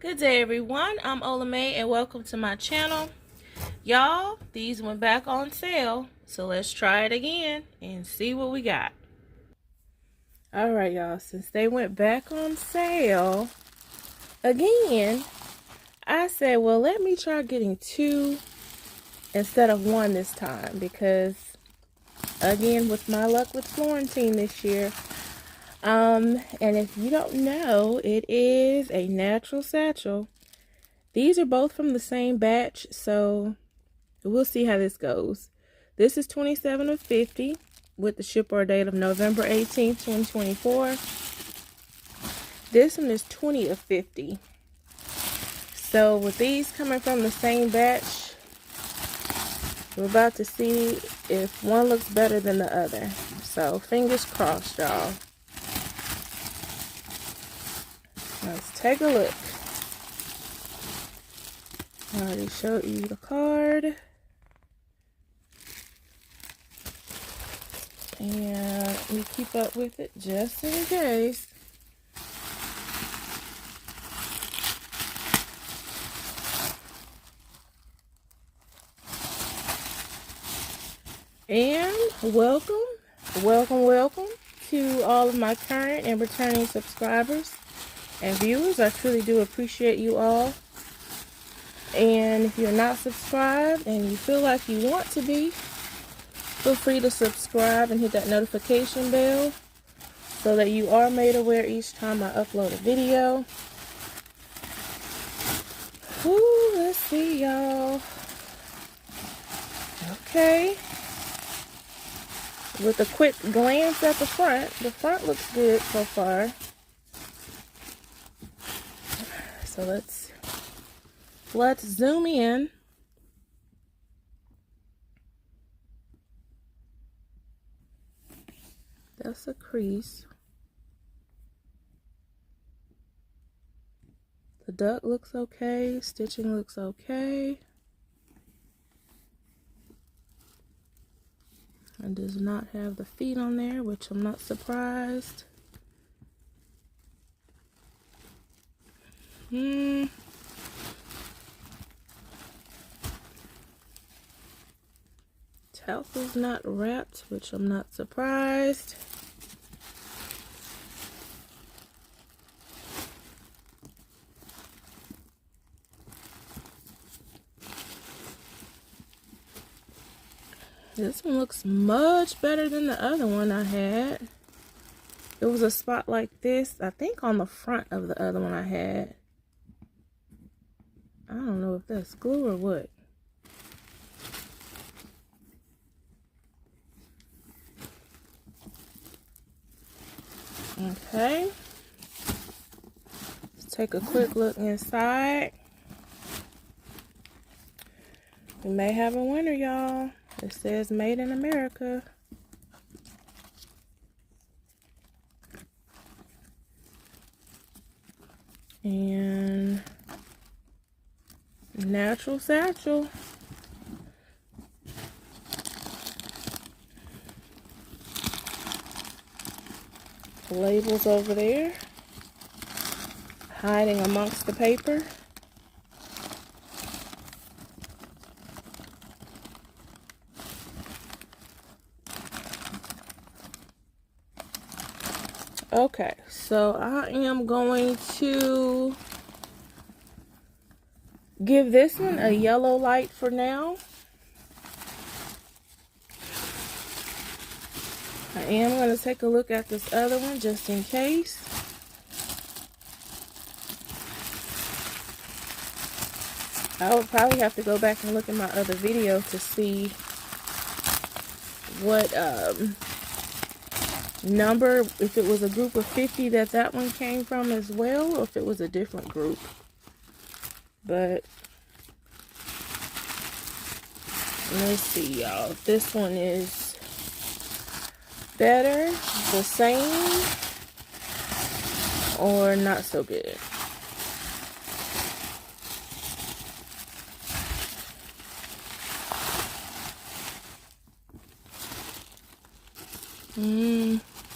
Good day, everyone. I'm OlaMaye and welcome to my channel. Y'all, these went back on sale, so let's try it again and see what we got. Alright, y'all, since they went back on sale again, I said, well, let me try getting two instead of one this time, because again, with my luck with Florentine this year, and if you don't know, it is a natural satchel. These are both from the same batch, so we'll see how this goes. This is 27 of 50 with the ship or date of November 18th, 2024. This one is 20 of 50. So with these coming from the same batch, we're about to see if one looks better than the other. So fingers crossed, y'all. Let's take a look. I already showed you the card. And let me keep up with it just in case. And welcome to all of my current and returning subscribers and viewers. I truly do appreciate you all. And if you're not subscribed and you feel like you want to be, feel free to subscribe and hit that notification bell so that you are made aware each time I upload a video. Ooh, let's see, y'all. Okay. With a quick glance at the front looks good so far. So let's zoom in. That's a crease. The duck looks okay. Stitching looks okay. It does not have the feet on there, which I'm not surprised. Tassel's not wrapped, which I'm not surprised. This one looks much better than the other one I had. There was a spot like this, I think on the front of the other one I had. I don't know if that's glue or what. Okay. Let's take a quick look inside. We may have a winner, y'all. It says Made in America. And natural satchel. The labels over there, hiding amongst the paper. Okay, so I am going to give this one a yellow light for now. I am going to take a look at this other one just in case. I would probably have to go back and look at my other video to see what number, if it was a group of 50 that one came from as well, or if it was a different group. But let's see, y'all. This one is better, the same, or not so good.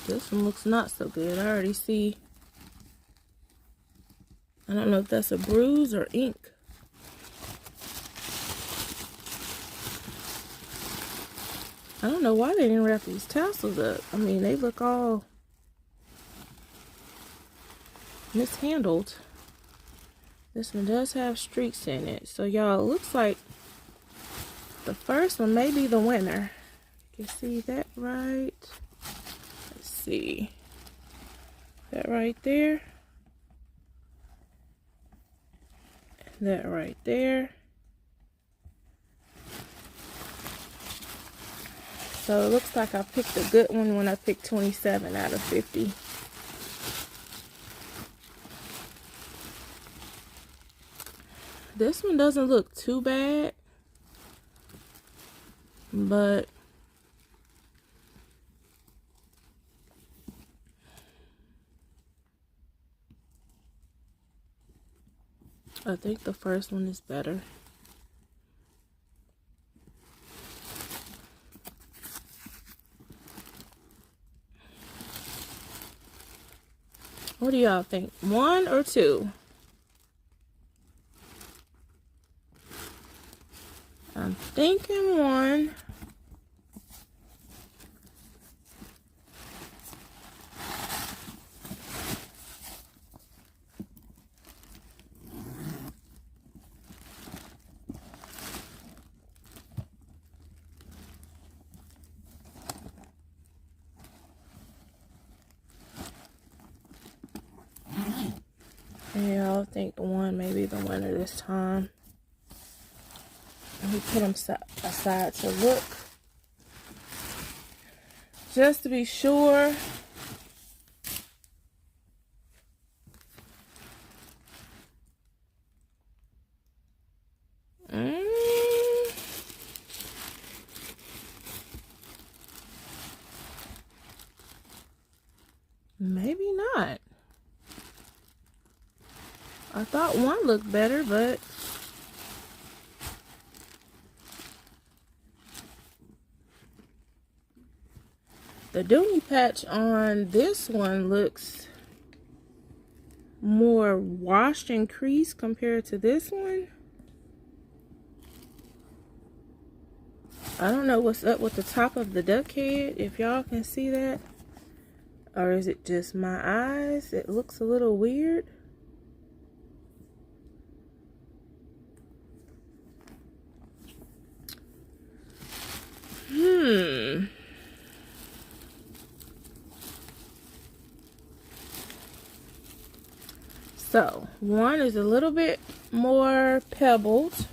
This one looks not so good. I already see I don't know if that's a bruise or ink. I don't know why they didn't wrap these tassels up. I mean, they look all mishandled. This one does have streaks in it. So y'all, it looks like the first one may be the winner. You can see that right. Let's see. That right there. That right there. So it looks like I picked a good one when I picked 27 out of 50. This one doesn't look too bad, but I think the first one is better. What do y'all think? 1 or 2? I'm thinking 1. Yeah, I think 1 may be the winner this time. Let me put them aside to look. Just to be sure. Maybe not. I thought 1 looked better, but the Dooney patch on this one looks more washed and creased compared to this one. I don't know what's up with the top of the duck head, if y'all can see that. Or is it just my eyes? It looks a little weird. So, 1 is a little bit more pebbled.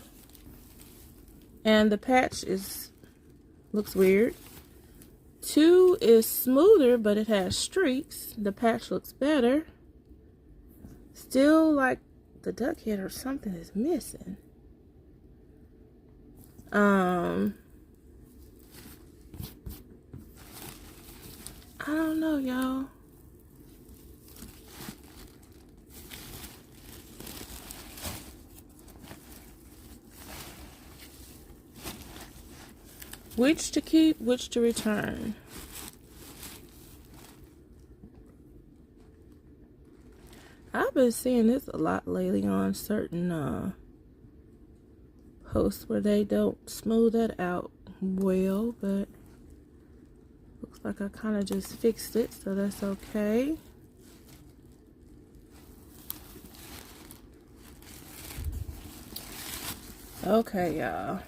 And the patch looks weird. 2 is smoother, but it has streaks. The patch looks better. Still like the duck head or something is missing. I don't know, y'all. Which to keep, which to return. I've been seeing this a lot lately on certain posts where they don't smooth that out well, but looks like I kind of just fixed it, so that's okay. Okay, y'all.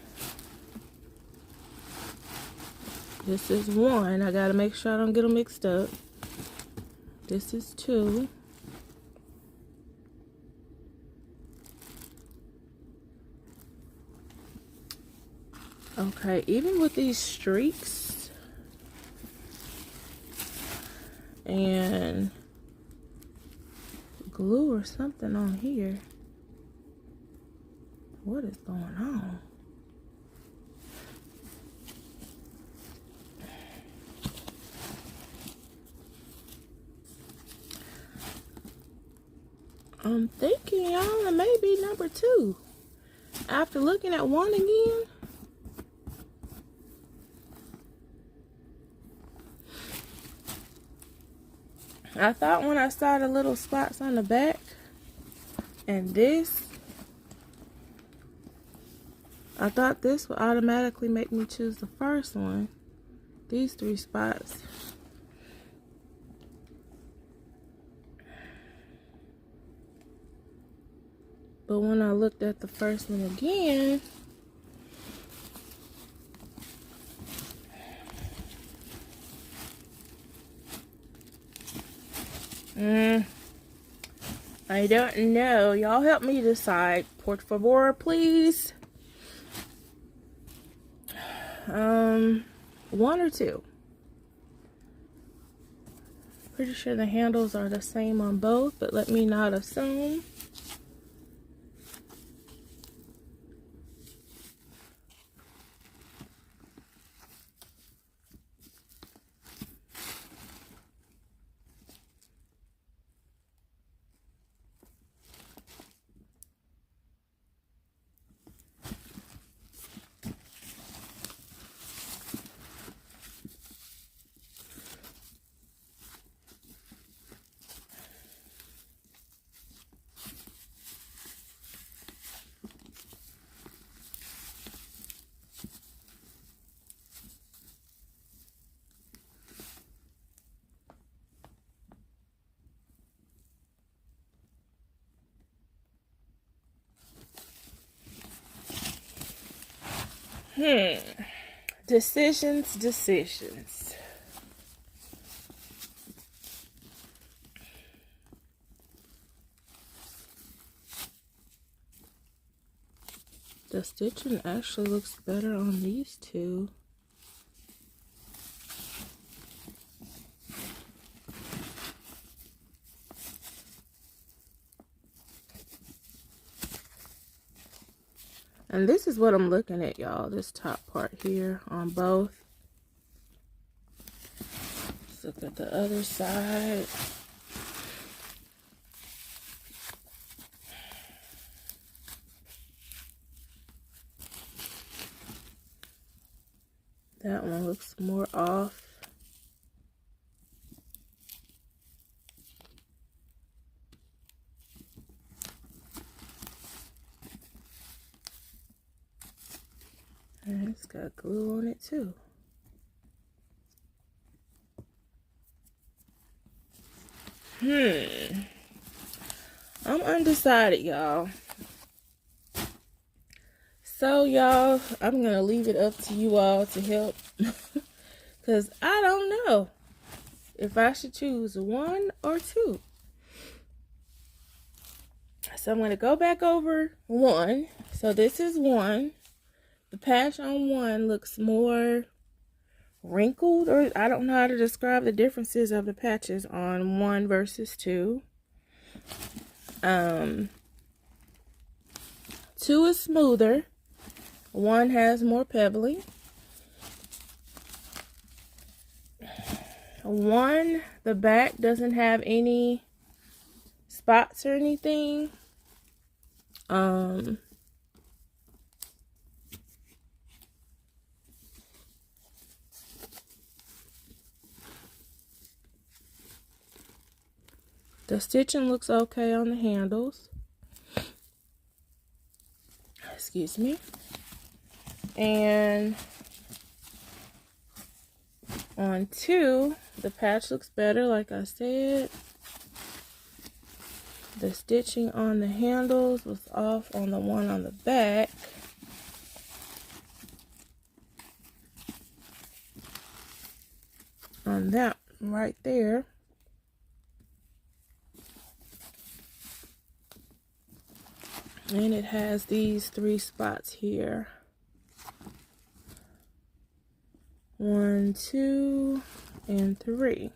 This is 1. I gotta make sure I don't get them mixed up. This is 2. Okay, even with these streaks and glue or something on here, what is going on? I'm thinking, y'all, it may be number 2. After looking at 1 again. I thought when I saw the little spots on the back And this, I thought this would automatically make me choose the first one. These 3 spots. But when I looked at the first one again, I don't know. Y'all help me decide. Por favor, please. 1 or 2. Pretty sure the handles are the same on both, but let me not assume. Decisions. The stitching actually looks better on these 2. And this is what I'm looking at, y'all. This top part here on both. Let's look at the other side. That one looks more off. And it's got glue on it too. I'm undecided, y'all. So, y'all, I'm going to leave it up to you all to help. Because I don't know if I should choose 1 or 2. So, I'm going to go back over 1. So, this is 1. The patch on 1 looks more wrinkled, or I don't know how to describe the differences of the patches on 1 versus 2. 2 is smoother. 1 has more pebbling. 1, the back doesn't have any spots or anything. The stitching looks okay on the handles. Excuse me. And on 2, the patch looks better, like I said. The stitching on the handles was off on the one on the back. On that right there. And it has these 3 spots here. 1, 2, and 3.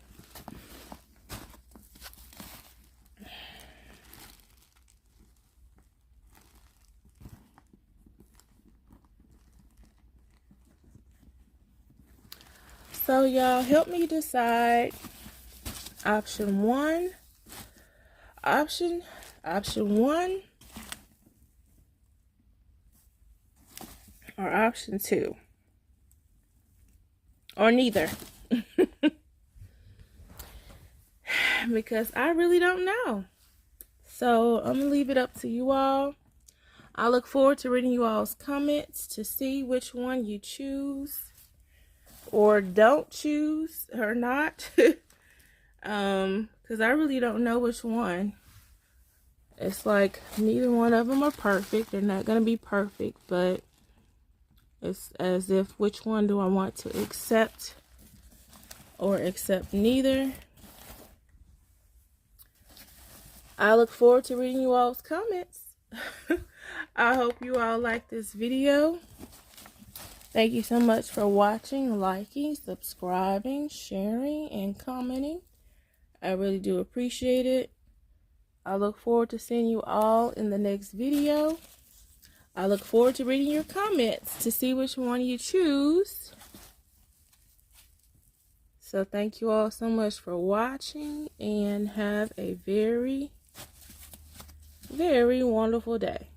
So y'all help me decide option 1, option 1, or option 2, or neither. Because I really don't know. So I'm going to leave it up to you all. I look forward to reading you all's comments to see which one you choose or don't choose or not. Because I really don't know which one. It's like neither one of them are perfect. They're not going to be perfect, but it's as if which one do I want to accept or accept neither. I look forward to reading you all's comments. I hope you all like this video. Thank you so much for watching, liking, subscribing, sharing, and commenting. I really do appreciate it. I look forward to seeing you all in the next video. I look forward to reading your comments to see which one you choose. So thank you all so much for watching and have a very, very wonderful day.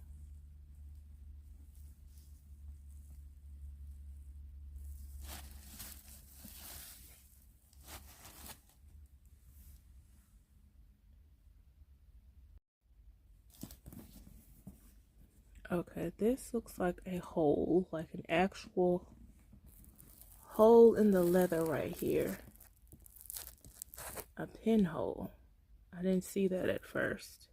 Okay, this looks like a hole, like an actual hole in the leather right here. A pinhole. I didn't see that at first.